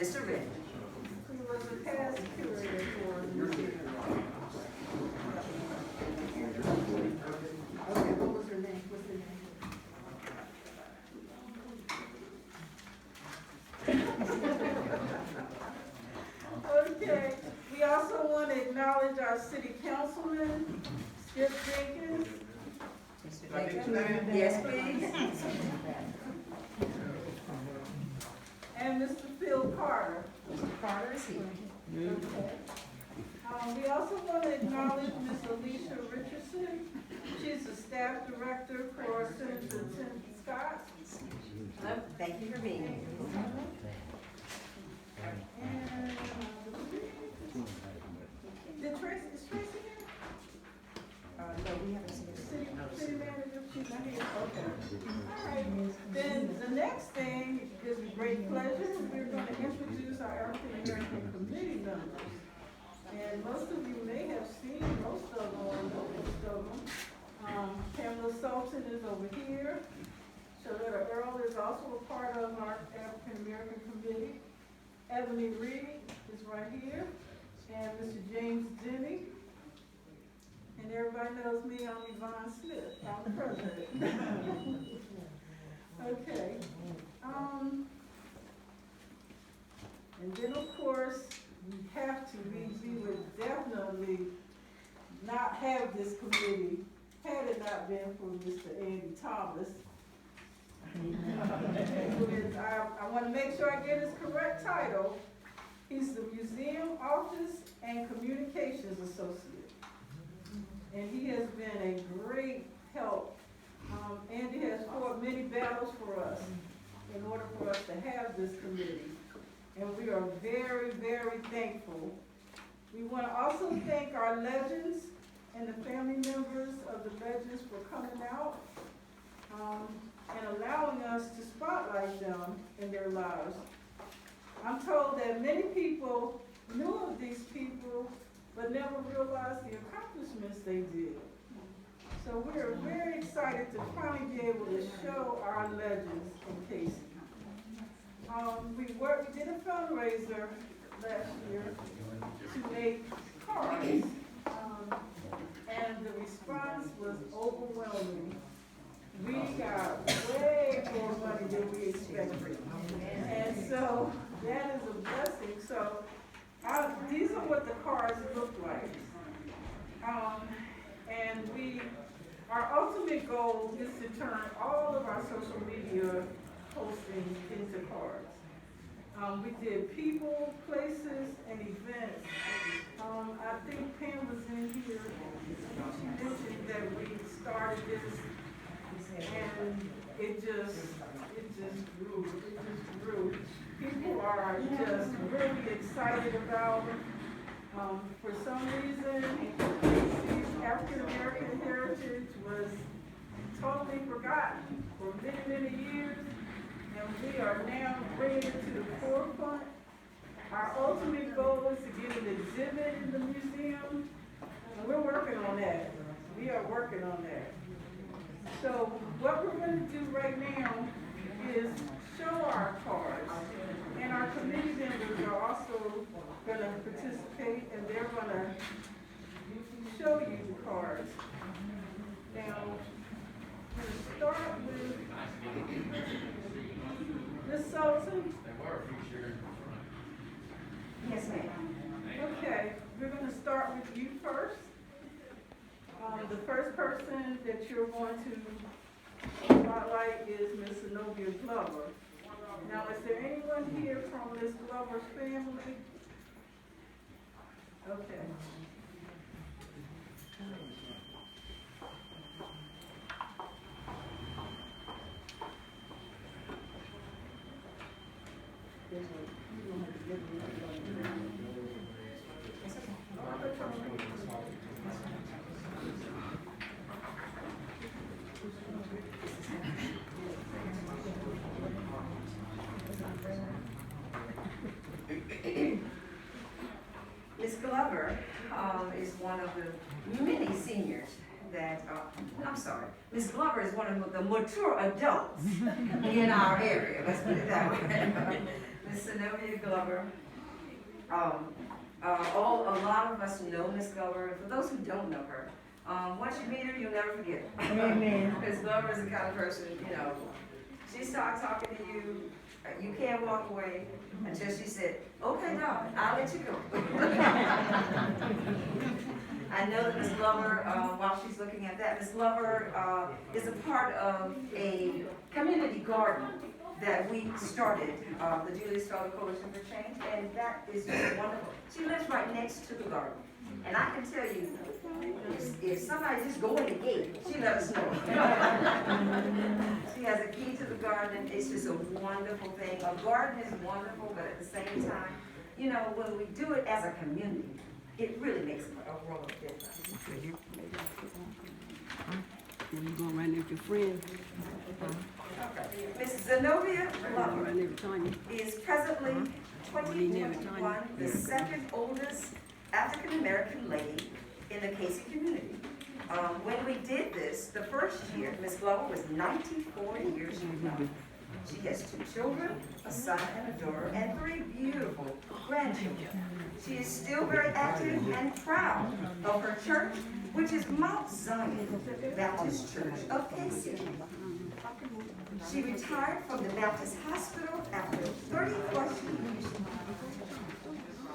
Mr. Rick. He was a past curator for the museum. Okay, what was her name? What's her name? Okay, we also want to acknowledge our city councilman, Skip Jenkins. Yes, please. And Mr. Phil Carter. Mr. Carter is here. Okay. We also want to acknowledge Ms. Alicia Richardson. She's the staff director for Senator Tim Scott. Thank you for being here. And, is Tracy here? No, we haven't seen it. City manager, she's not here, okay. All right, then the next thing is a great pleasure. We're going to introduce our African American committee members. And most of you may have seen most of them or know most of them. Pamela Sultan is over here. Shaletta Earl is also a part of our African American committee. Ebony Reed is right here. And Mr. James Denny. And everybody knows me, I'm Yvonne Smith, I'm the president. Okay. And then of course, we have to, we would definitely not have this committee had it not been for Mr. Andy Thomas. I want to make sure I get his correct title. He's the Museum Office and Communications Associate. And he has been a great help. Andy has fought many battles for us in order for us to have this committee. And we are very, very thankful. We want to also thank our legends and the family members of the legends for coming out and allowing us to spotlight them in their lives. I'm told that many people knew of these people but never realized the accomplishments they did. So we are very excited to finally be able to show our legends in Cayce. We did a fundraiser last year to make cards, and the response was overwhelming. We got way more money than we expected, and so that is a blessing. So these are what the cards look like. And our ultimate goal is to turn all of our social media postings into cards. We did people, places, and events. I think Pam was in here. She mentioned that we started this, and it just grew. People are just really excited about it. For some reason, African American heritage was totally forgotten for many, many years, and we are now bringing it to the forefront. Our ultimate goal is to get an exhibit in the museum, and we're working on that. We are working on that. So what we're going to do right now is show our cards, and our committee members are also going to participate, and they're going to show you the cards. Now, I'm going to start with Ms. Sultan. Yes, ma'am. Okay, we're going to start with you first. The first person that you're going to spotlight is Ms. Zenobia Glover. Now, is there anyone here from Ms. Glover's family? Okay. Ms. Glover is one of the many seniors that, I'm sorry, Ms. Glover is one of the mature adults in our area, let's put it that way. Miss Zenobia Glover. A lot of us know Miss Glover. For those who don't know her, once you meet her, you'll never forget her. Amen. Miss Glover is the kind of person, you know, she starts talking to you, you can't walk away until she said, okay, darling, I'll let you go. I know that Ms. Glover, while she's looking at that, Ms. Glover is a part of a community garden that we started, the Julius Feller Coalition for Change, and that is just wonderful. She lives right next to the garden. And I can tell you, if somebody just go in the gate, she let us know. She has a key to the garden. It's just a wonderful thing. A garden is wonderful, but at the same time, you know, when we do it as a community, it really makes a world of difference. When you go right there with your friend, Okay. Ms. Zenobia Glover right there with Tanya. is presently 2021 the second oldest African American lady in the Cayce community. When we did this, the first year, Ms. Glover was 94 years young. She has 2 children, a son and a daughter, and 3 beautiful grandchildren. She is still very active and proud of her church, which is Mount Zion Baptist Church of Cayce. She retired from the Baptist Hospital after 30+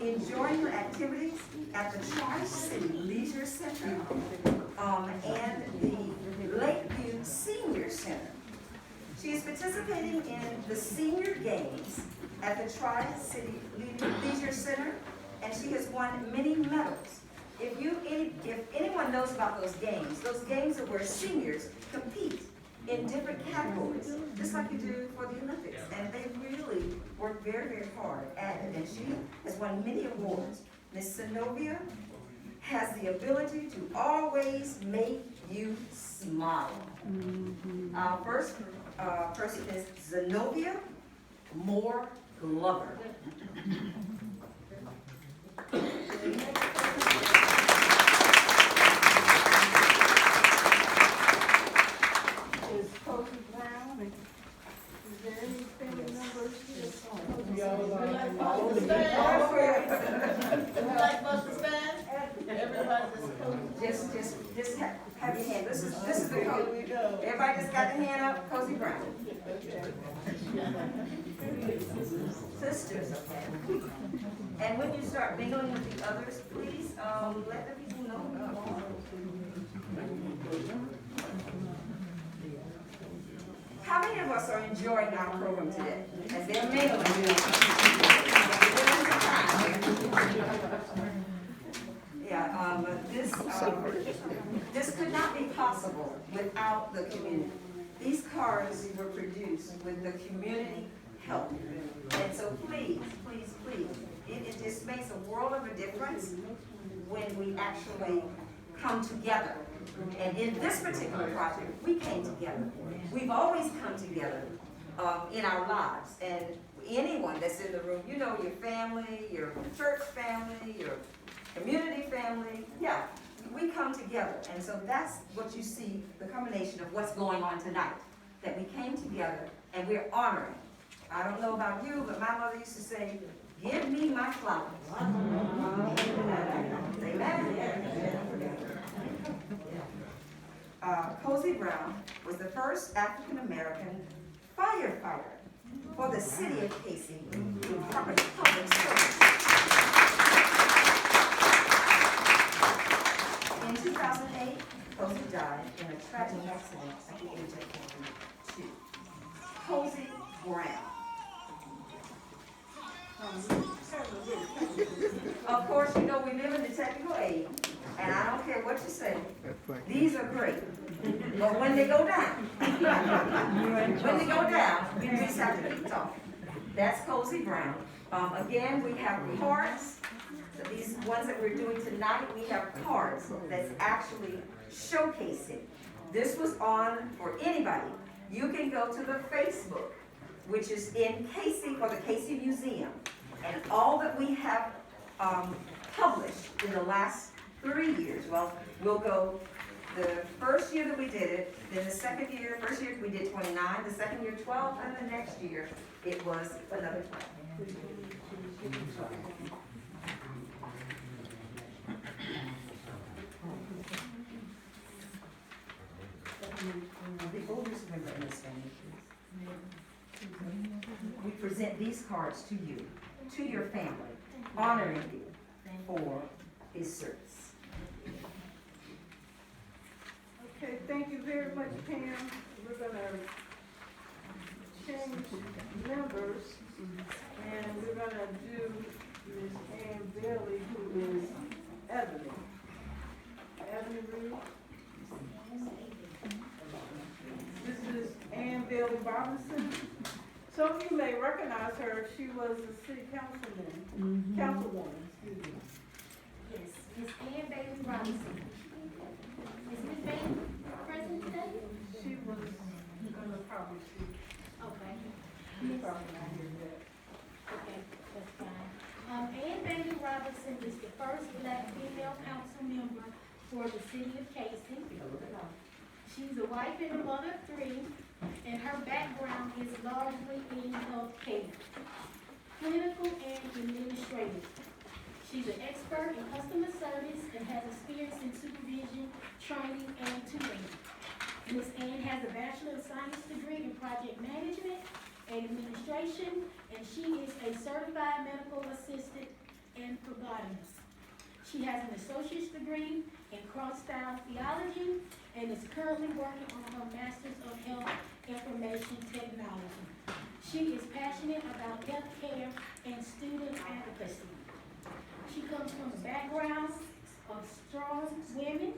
years, enjoying her activities at the Tri-City Leisure Center and the Lakeview Senior Center. She is participating in the senior games at the Tri-City Leisure Center, and she has won many medals. If anyone knows about those games are where seniors compete in different categories, just like you do for the Olympics. And they really work very, very hard at it. And she has won many awards. Miss Zenobia has the ability to always make you smile. Our first person is Zenobia Moore Glover. Is Cayce Brown, is there any family members here? Like Buster Stand? Everybody just Just have your hand. This is the code. Everybody just got their hand up. Cayce Brown. Sisters, okay? And when you start mingling with the others, please let the people know. How many of us are enjoying our program today? As they're mingling. Yeah, this could not be possible without the community. These cards were produced with the community help. And so please, please, please, it just makes a world of a difference when we actually come together. And in this particular project, we came together. We've always come together in our lives. And anyone that's in the room, you know, your family, your church family, your community family, yeah, we come together. And so that's what you see, the combination of what's going on tonight, that we came together and we're honoring. I don't know about you, but my mother used to say, give me my flowers. Amen. Cayce Brown was the first African-American firefighter for the city of Cayce Department of Public Service. In 2008, Cayce died in a tragic accident at the age of 42. Cayce Brown. Of course, you know we live in the technical age, and I don't care what you say. These are great. But when they go down, we just have to keep talking. That's Cayce Brown. Again, we have cards. So these ones that we're doing tonight, we have cards that's actually showcasing. This was on for anybody. You can go to the Facebook, which is in Cayce for the Cayce Museum. And all that we have published in the last 3 years, well, we'll go the first year that we did it, then the second year, first year we did 29, the second year 12, and the next year it was another 12. The oldest member in this family, please. We present these cards to you, to your family, honoring you for his service. Okay, thank you very much, Pam. We're gonna change members, and we're gonna do Ms. Ann Bailey, who is Ebony. Ebony Reed. This is Ann Bailey Robinson. Some of you may recognize her. She was a city councilwoman, excuse me. Yes, Miss Ann Bailey Robinson. Is Miss Bailey present today? She was gonna probably speak. Okay. You probably not hear that. Okay, that's fine. Ann Bailey Robinson is the first black female council member for the city of Cayce. She's a wife and a mother of 3, and her background is largely in healthcare, clinical and administrative. She's an expert in customer service and has experience in supervision, training, and tutoring. Ms. Ann has a Bachelor of Science degree in project management and administration, and she is a certified medical assistant and phlebotomist. She has an associate's degree in cross-style theology and is currently working on her Master's of Health Information Technology. She is passionate about healthcare and student advocacy. She comes from a background of strong women,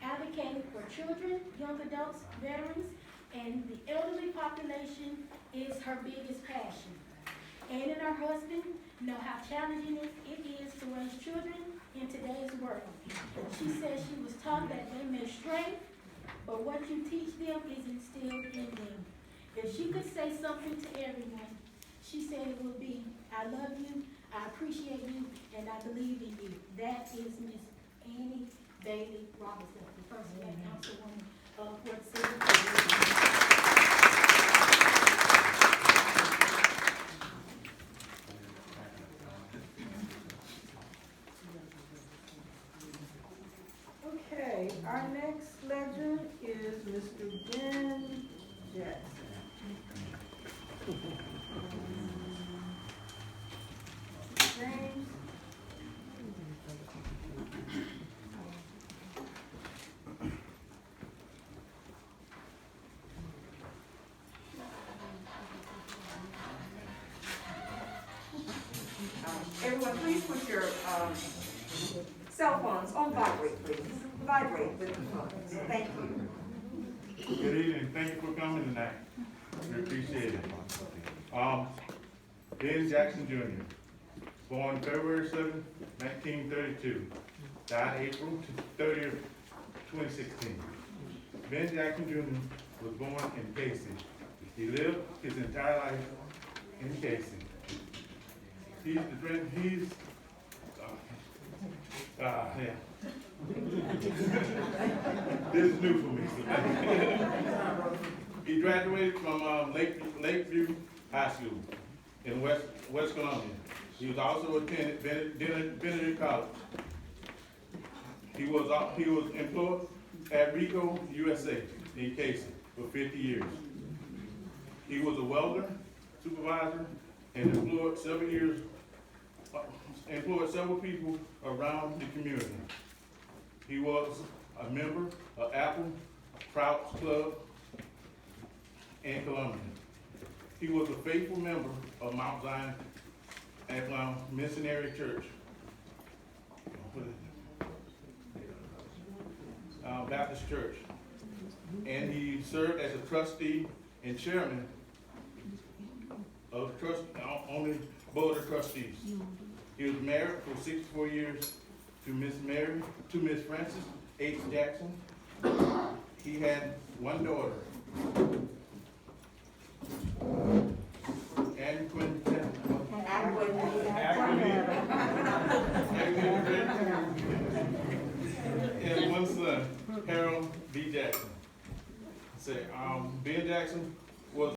advocating for children, young adults, veterans, and the elderly population is her biggest passion. Ann and her husband know how challenging it is to raise children in today's world. She says she was taught that they may stray, but what you teach them is instilled in them. If she could say something to everyone, she said it would be, I love you, I appreciate you, and I believe in you. That is Miss Annie Bailey Robinson, the first black councilwoman of Fort City. Okay, our next legend is Mr. Ben Jackson. James. Everyone, please put your cell phones on vibrate, please. Vibrate with the phones. Thank you. Good evening, thank you for coming tonight. We appreciate it. Ben Jackson Jr., born February 7, 1932, died April 30th, 2016. Ben Jackson Jr. was born in Cayce. He lived his entire life in Cayce. This is new for me. He graduated from Lakeview High School in West Columbia. He was also attended Benedict College. He was employed at Rico USA in Cayce for 50 years. He was a welder, supervisor, and employed several people around the community. He was a member of Apple, Trouts Club, and Columbia. He was a faithful member of Mount Zion Missionary Church, Baptist Church, and he served as a trustee and chairman of on the board of trustees. He was married for 64 years to Miss Frances H. Jackson. He had one daughter, and one son, Harold Jackson